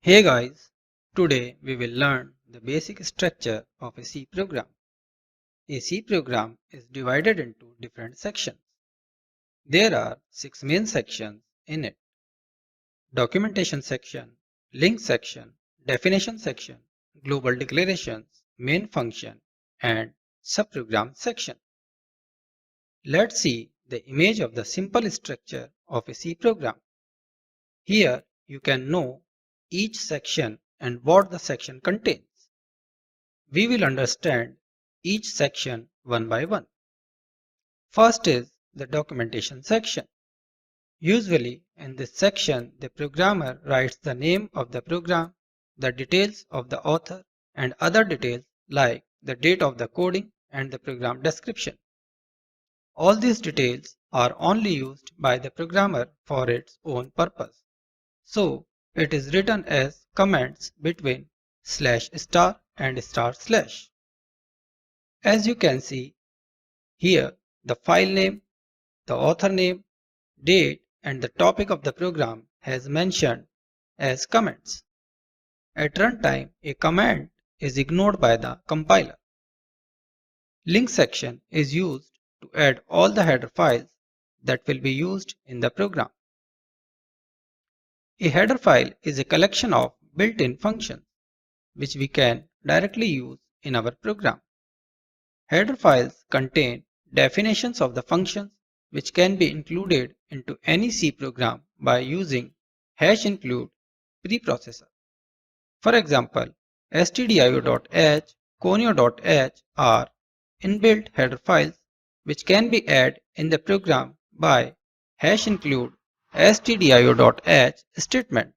Hey guys, today we will learn the basic structure of a C program. A C program is divided into different sections. There are 6 main sections in it: documentation section, link section, definition section, global declarations, main function, and subprogram section. Let's see the image of the simple structure of a C program. Here you can know each section and what the section contains. We will understand each section one by one. First is the documentation section. Usually in this section, the programmer writes the name of the program, the details of the author, and other details like the date of the coding and the program description. All these details are only used by the programmer for its own purpose. So it is written as comments between /* and */. As you can see here, the file name, the author name, date, and the topic of the program has mentioned as comments. At runtime, a comment is ignored by the compiler. Link section is used to add all the header files that will be used in the program. A header file is a collection of built-in functions which we can directly use in our program. Header files contain definitions of the functions which can be included into any C program by using #include preprocessor. For example, stdio.h, conio.h are inbuilt header files which can be added in the program by #include stdio.h statement.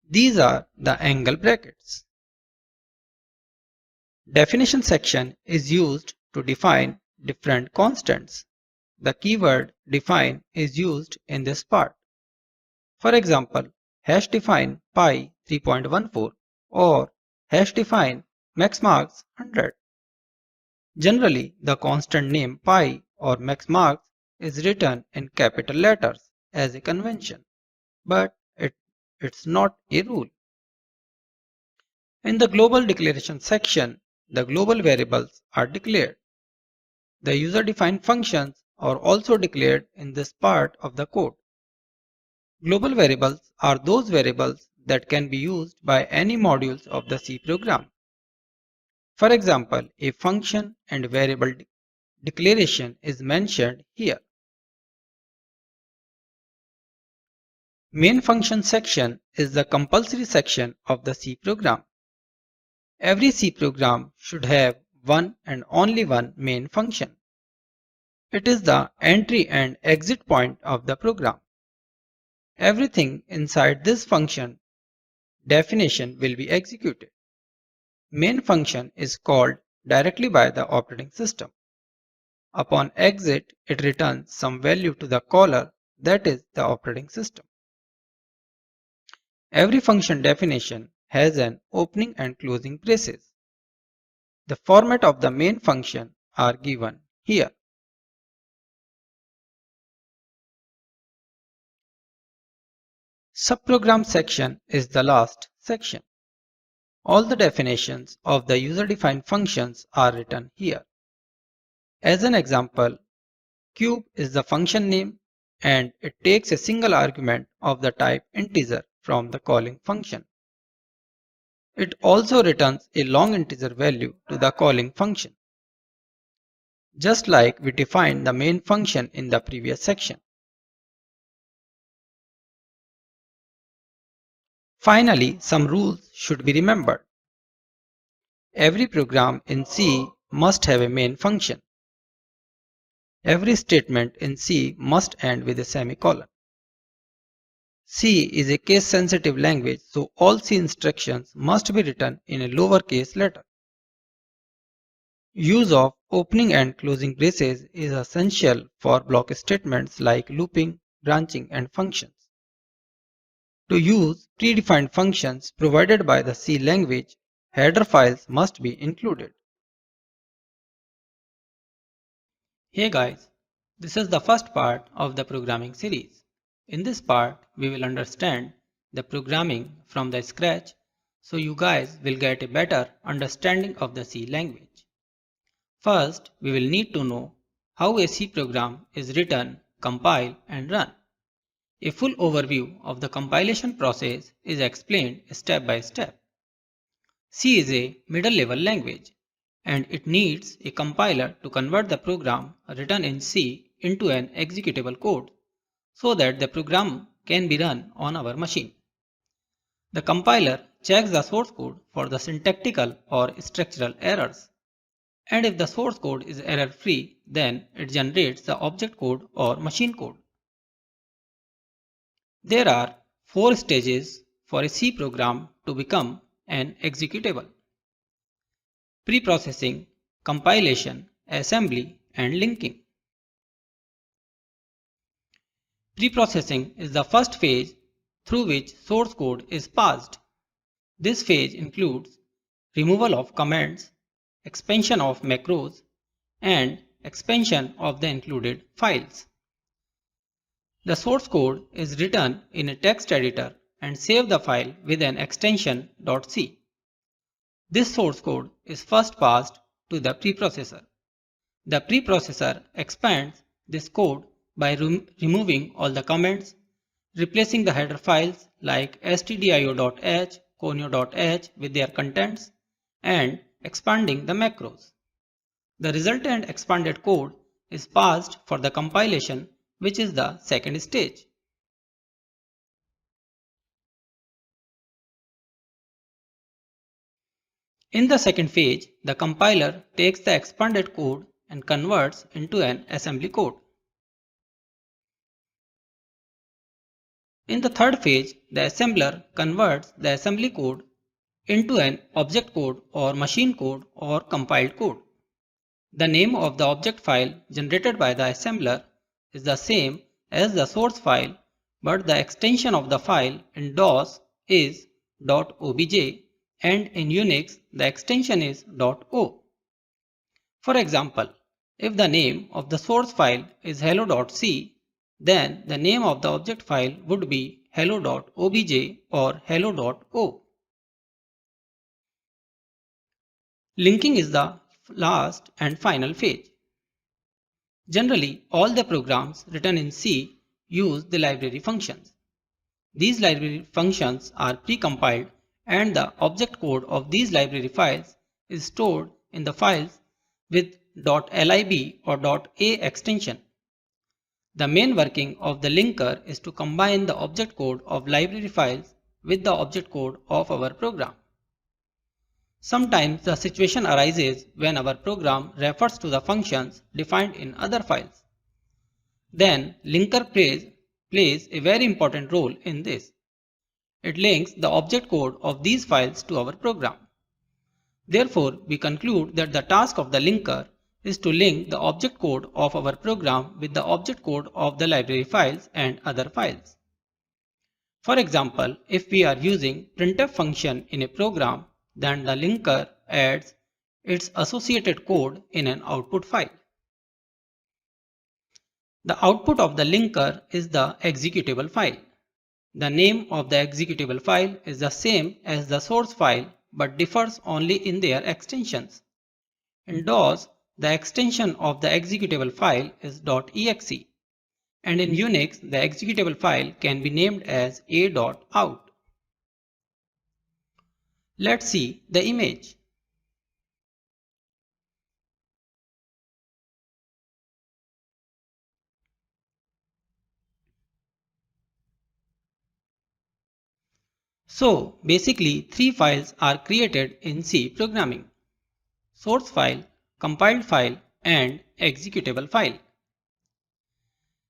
These are the angle brackets. Definition section is used to define different constants. The keyword define is used in this part. For example, #define pi 3.14 or #define maxmarks 100. Generally, the constant name pi or maxmarks is written in capital letters as a convention, but it's not a rule. In the global declaration section, the global variables are declared. The user-defined functions are also declared in this part of the code. Global variables are those variables that can be used by any modules of the C program. For example, a function and variable declaration is mentioned here. Main function section is the compulsory section of the C program. Every C program should have one and only one main function. It is the entry and exit point of the program. Everything inside this function definition will be executed. Main function is called directly by the operating system. Upon exit, it returns some value to the caller, that is the operating system. Every function definition has an opening and closing braces. The format of the main function are given here. Subprogram section is the last section. All the definitions of the user-defined functions are written here. As an example, cube is the function name and it takes a single argument of the type integer from the calling function. It also returns a long integer value to the calling function, just like we defined the main function in the previous section. Finally, some rules should be remembered. Every program in C must have a main function. Every statement in C must end with a semicolon. C is a case-sensitive language, so all C instructions must be written in a lowercase letter. Use of opening and closing braces is essential for block statements like looping, branching, and functions. To use predefined functions provided by the C language, header files must be included. Hey guys, this is the first part of the programming series. In this part, we will understand the programming from the scratch so you guys will get a better understanding of the C language. First, we will need to know how a C program is written, compiled and run. A full overview of the compilation process is explained step by step. C is a middle-level language, and it needs a compiler to convert the program written in C into an executable code so that the program can be run on our machine. The compiler checks the source code for the syntactical or structural errors, and if the source code is error-free, then it generates the object code or machine code. There are 4 stages for a C program to become an executable: preprocessing, compilation, assembly, and linking. Preprocessing is the first phase through which source code is passed. This phase includes removal of comments, expansion of macros, and expansion of the included files. The source code is written in a text editor and save the file with an extension .c. This source code is first passed to the preprocessor. The preprocessor expands this code by removing all the comments, replacing the header files like stdio.h, conio.h with their contents, and expanding the macros. The resultant expanded code is passed for the compilation, which is the second stage. In the second phase, the compiler takes the expanded code and converts into an assembly code. In the third phase, the assembler converts the assembly code into an object code or machine code or compiled code. The name of the object file generated by the assembler is the same as the source file, but the extension of the file in DOS is .obj and in Unix the extension is .o. For example, if the name of the source file is hello.c, then the name of the object file would be hello.obj or hello.o. Linking is the last and final phase. Generally, all the programs written in C use the library functions. These library functions are precompiled and the object code of these library files is stored in the files with .lib or .a extension. The main working of the linker is to combine the object code of library files with the object code of our program. Sometimes the situation arises when our program refers to the functions defined in other files. Then linker plays a very important role in this. It links the object code of these files to our program. Therefore, we conclude that the task of the linker is to link the object code of our program with the object code of the library files and other files. For example, if we are using printf function in a program, then the linker adds its associated code in an output file. The output of the linker is the executable file. The name of the executable file is the same as the source file but differs only in their extensions. In DOS, the extension of the executable file is .exe, and in Unix, the executable file can be named as a.out. Let's see the image. So basically 3 files are created in C programming: source file, compiled file and executable file.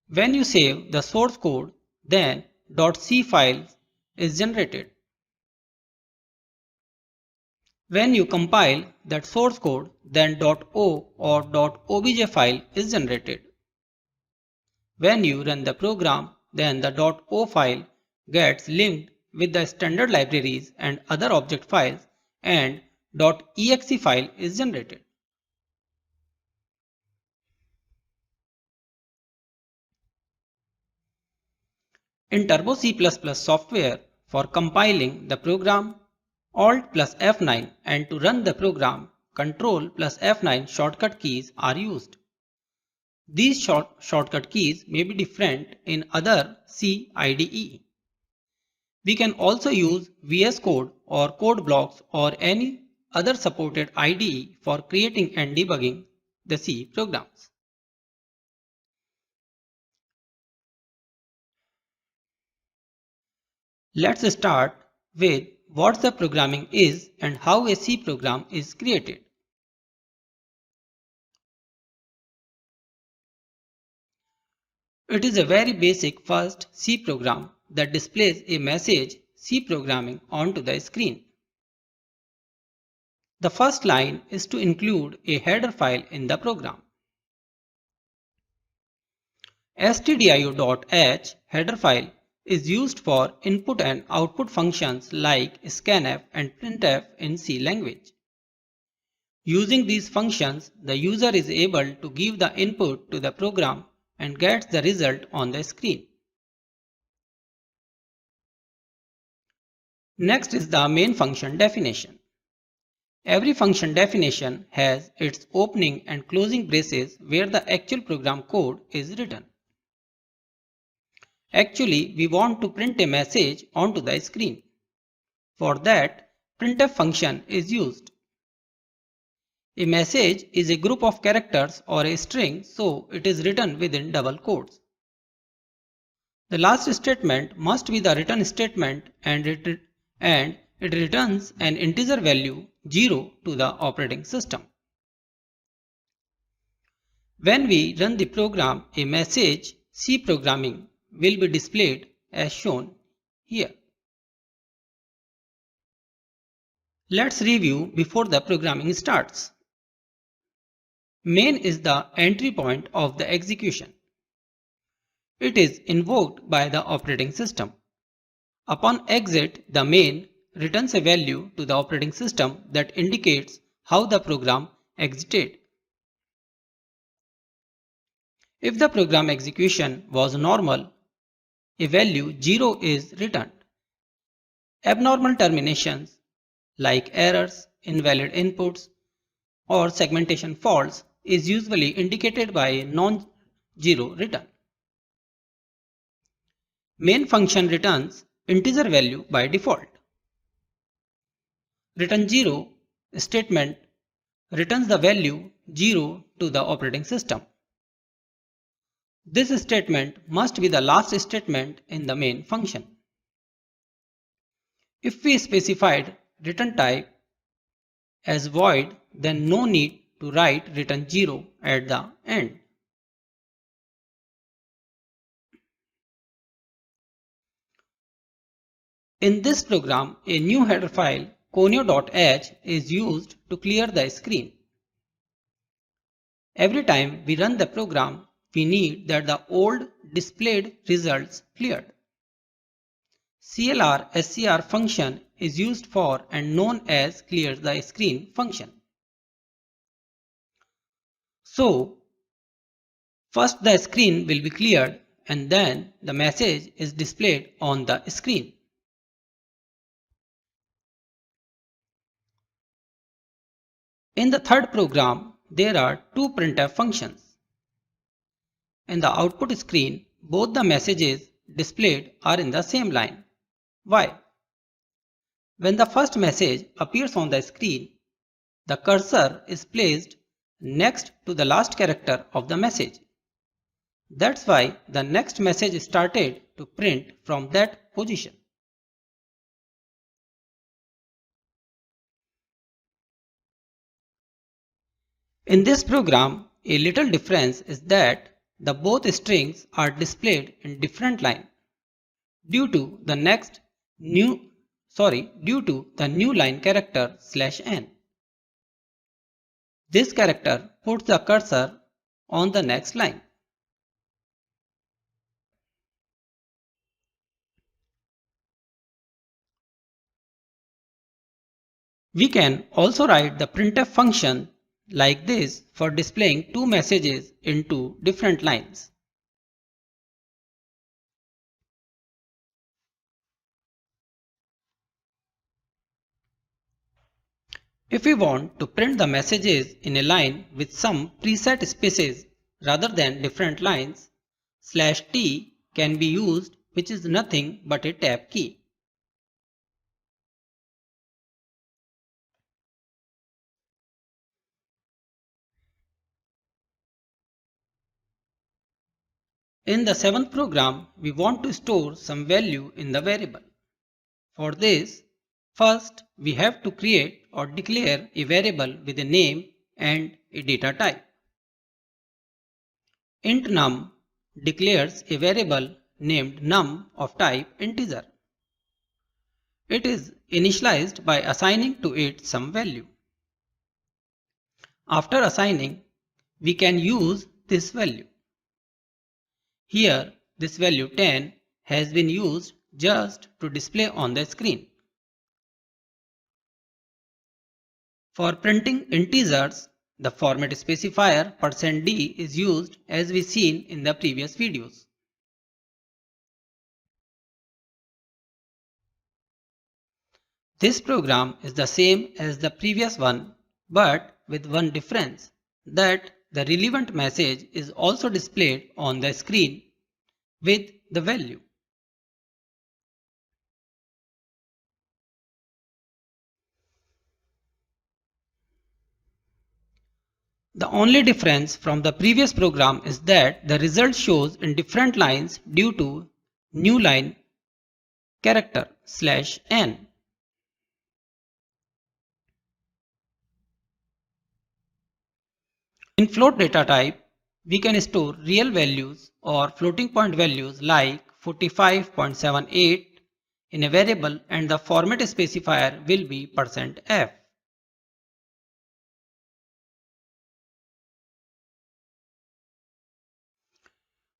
When you save the source code, then .c file is generated. When you compile that source code, then .o or .obj file is generated. When you run the program, then the .o file gets linked with the standard libraries and other object files and .exe file is generated. In Turbo C++ software, For compiling the program, Alt plus F9, and to run the program, Control plus F9 shortcut keys are used. These shortcut keys may be different in other C IDE. We can also use VS Code or code blocks or any other supported IDE for creating and debugging the C programs. Let's start with what the programming is and how a C program is created. It is a very basic first C program that displays a message C programming onto the screen. The first line is to include a header file in the program. stdio.h header file is used for input and output functions like scanf and printf in C language. Using these functions, the user is able to give the input to the program and gets the result on the screen. Next is the main function definition. Every function definition has its opening and closing braces where the actual program code is written. Actually, we want to print a message onto the screen. For that, printf function is used. A message is a group of characters or a string, so it is written within double quotes. The last statement must be the return statement and it returns an integer value 0 to the operating system. When we run the program, a message C programming will be displayed as shown here. Let's review before the programming starts. Main is the entry point of the execution. It is invoked by the operating system. Upon exit, the main returns a value to the operating system that indicates how the program exited. If the program execution was normal, a value 0 is returned. Abnormal terminations like errors, invalid inputs, or segmentation faults is usually indicated by a non-zero return. Main function returns integer value by default. Return 0 statement returns the value 0 to the operating system. This statement must be the last statement in the main function. If we specified return type as void, then no need to write return 0 at the end. In this program, a new header file conio.h is used to clear the screen. Every time we run the program, we need that the old displayed results cleared. CLR SCR function is used for and known as clear the screen function. So, first the screen will be cleared and then the message is displayed on the screen. In the third program, there are two printf functions. In the output screen, both the messages displayed are in the same line. Why? When the first message appears on the screen, the cursor is placed next to the last character of the message. That's why the next message started to print from that position. In this program, a little difference is that the both strings are displayed in different line due to the new line character /n. This character puts the cursor on the next line. We can also write the printf function like this for displaying two messages into different lines. If we want to print the messages in a line with some preset spaces rather than different lines, /t can be used, which is nothing but a tab key. In the seventh program, we want to store some value in the variable. For this, first we have to create or declare a variable with a name and a data type. Int num declares a variable named num of type integer. It is initialized by assigning to it some value. After assigning, we can use this value. Here, this value 10 has been used just to display on the screen. For printing integers, the format specifier %d is used as we seen in the previous videos. This program is the same as the previous one, but with one difference, that the relevant message is also displayed on the screen with the value. The only difference from the previous program is that the result shows in different lines due to new line character /n. In float data type, we can store real values or floating point values like 45.78 in a variable, and the format specifier will be %f.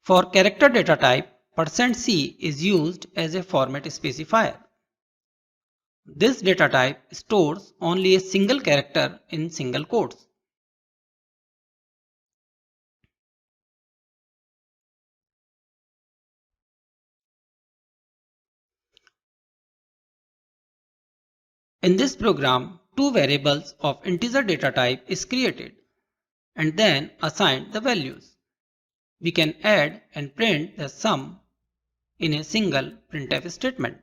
For character data type, %c is used as a format specifier. This data type stores only a single character in single quotes. In this program, two variables of integer data type is created and then assigned the values. We can add and print the sum in a single printf statement.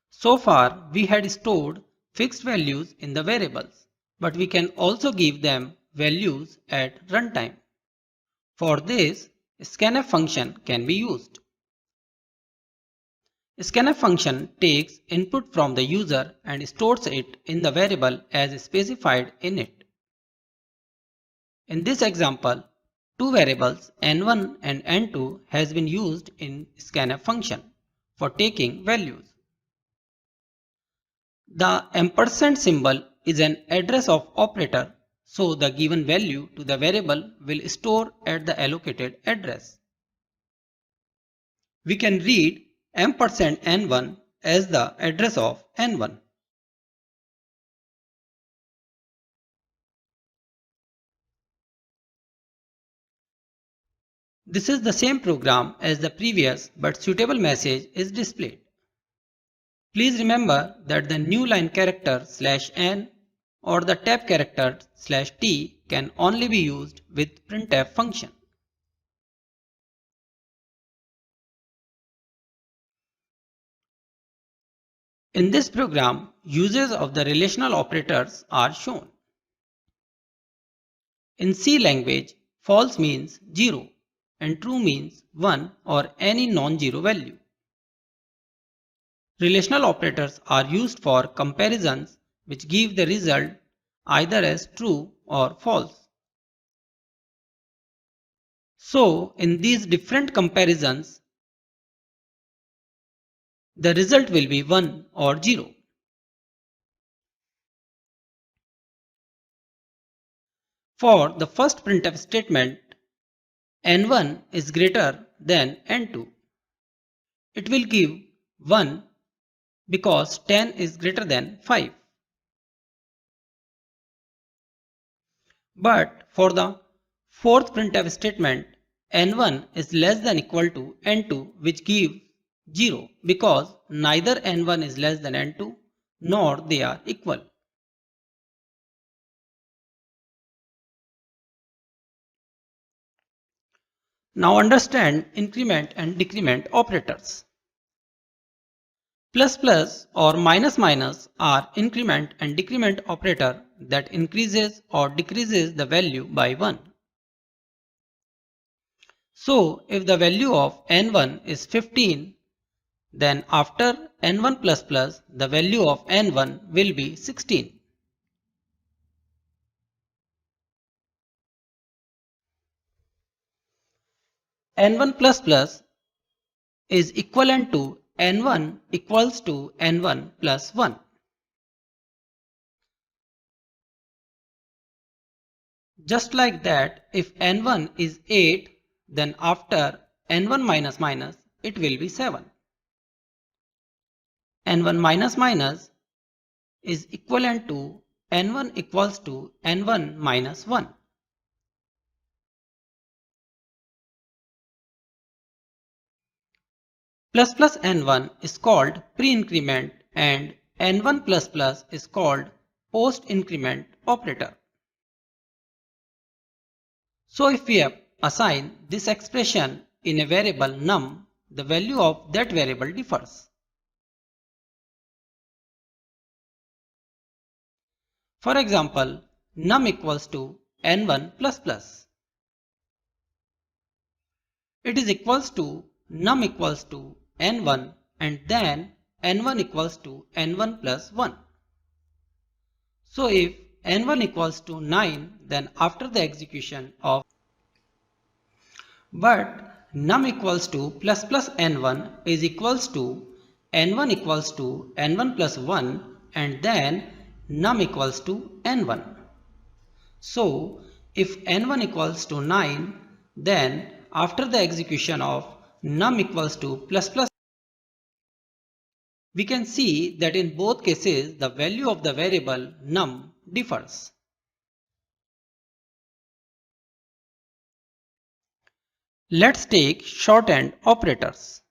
So far, we had stored fixed values in the variables, but we can also give them values at runtime. For this, scanf function can be used. Scanf function takes input from the user and stores it in the variable as specified in it. In this example, two variables n1 and n2 has been used in scanf function for taking values. The ampersand symbol is an address of operator, so the given value to the variable will store at the allocated address. We can read ampersand n1 as the address of n1. This is the same program as the previous, but suitable message is displayed. Please remember that the new line character /n or the tab character /t can only be used with printf function. In this program, uses of the relational operators are shown. In C language, false means 0 and true means 1 or any non-zero value. Relational operators are used for comparisons which give the result either as true or false. So, in these different comparisons, the result will be 1 or 0. For the first printf statement, n1 is greater than n2. It will give 1 because 10 is greater than 5. But for the fourth printf statement, n1 is less than equal to n2, which gives 0 because neither n1 is less than n2 nor they are equal. Now understand increment and decrement operators. Plus plus or minus minus are increment and decrement operator that increases or decreases the value by 1. So if the value of n1 is 15, then after n1 plus plus the value of n1 will be 16. n1 plus plus is equivalent to n1 equals to n1 plus 1. Just like that, if n1 is 8, then after n1 minus minus it will be 7. n1 minus minus is equivalent to n1 equals to n1 minus 1. Plus plus n1 is called pre-increment and n1 plus plus is called post-increment operator. So if we assign this expression in a variable num, the value of that variable differs. For example, num equals to n1 plus plus. It is equals to num equals to n1 and then n1 equals to n1 plus 1. So if n1 equals to 9, then after the execution of but num equals to plus plus n1 is equals to n1 equals to n1 plus 1 and then num equals to n1. So if n1 equals to 9, then after the execution of num equals to plus plus, we can see that in both cases the value of the variable num differs. Let's take shorthand operators.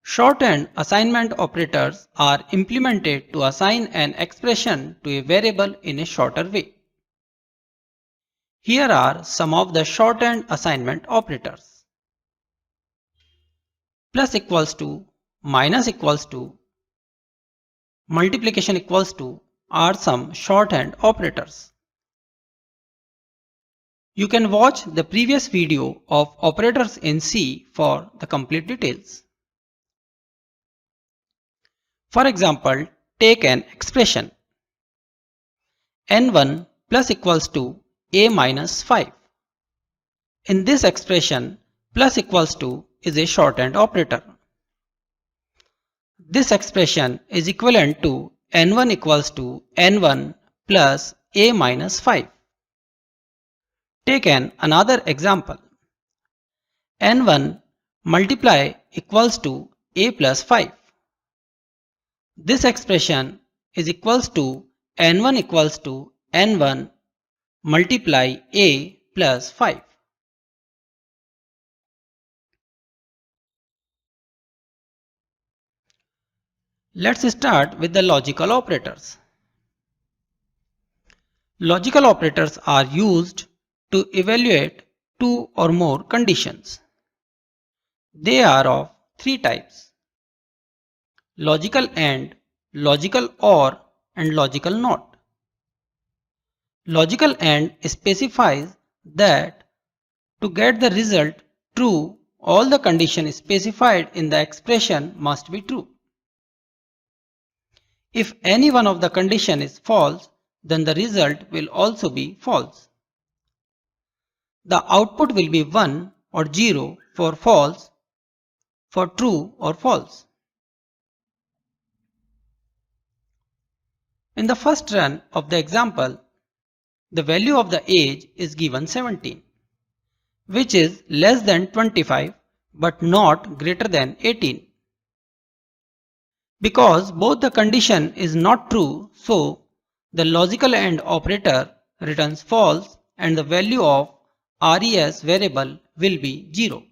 Shorthand assignment operators are implemented to assign an expression to a variable in a shorter way. Here are some of the shorthand assignment operators. Plus equals to, minus equals to, multiplication equals to are some shorthand operators. You can watch the previous video of operators in C for the complete details. For example, take an expression n1 plus equals to a minus 5. In this expression, plus equals to is a shorthand operator. This expression is equivalent to n1 equals to n1 plus a minus 5. Take another example. n1 multiply equals to a plus 5. This expression is equals to n1 equals to n1 multiply a plus 5. Let's start with the logical operators. Logical operators are used to evaluate two or more conditions. They are of three types: logical AND, logical OR, and logical NOT. Logical AND specifies that to get the result true, all the conditions specified in the expression must be true. If any one of the condition is false, then the result will also be false. The output will be 1 or 0 for false, for true or false. In the first run of the example, the value of the age is given 17, which is less than 25 but not greater than 18. Because both the condition is not true, so the logical AND operator returns false and the value of res variable will be 0.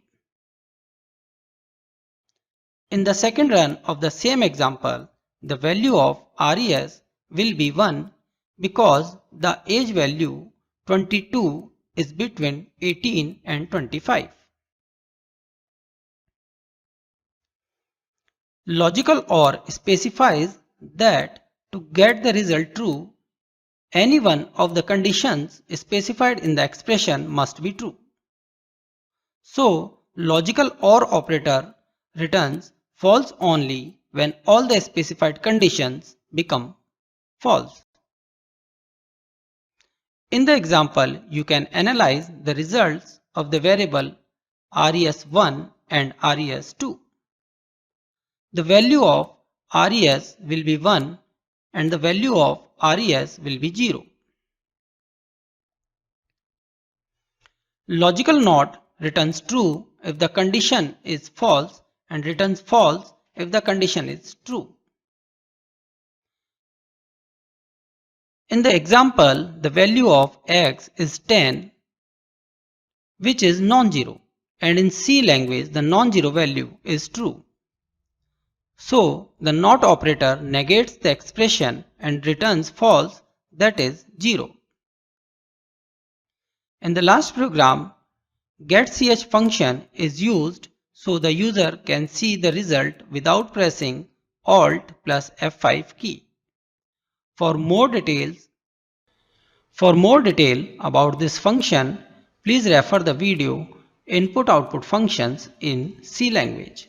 In the second run of the same example, the value of RES will be 1 because the age value 22 is between 18 and 25. Logical OR specifies that to get the result true, any one of the conditions specified in the expression must be true. So, logical OR operator returns false only when all the specified conditions become false. In the example, you can analyze the results of the variable res1 and res2. The value of res will be 1 and the value of res will be 0. Logical NOT returns true if the condition is false and returns false if the condition is true. In the example, the value of x is 10, which is non-zero, and in C language the non-zero value is true. So the NOT operator negates the expression and returns false, that is 0. In the last program, getCH function is used so the user can see the result without pressing Alt plus F5 key. For more detail about this function, please refer the video Input-Output Functions in C language.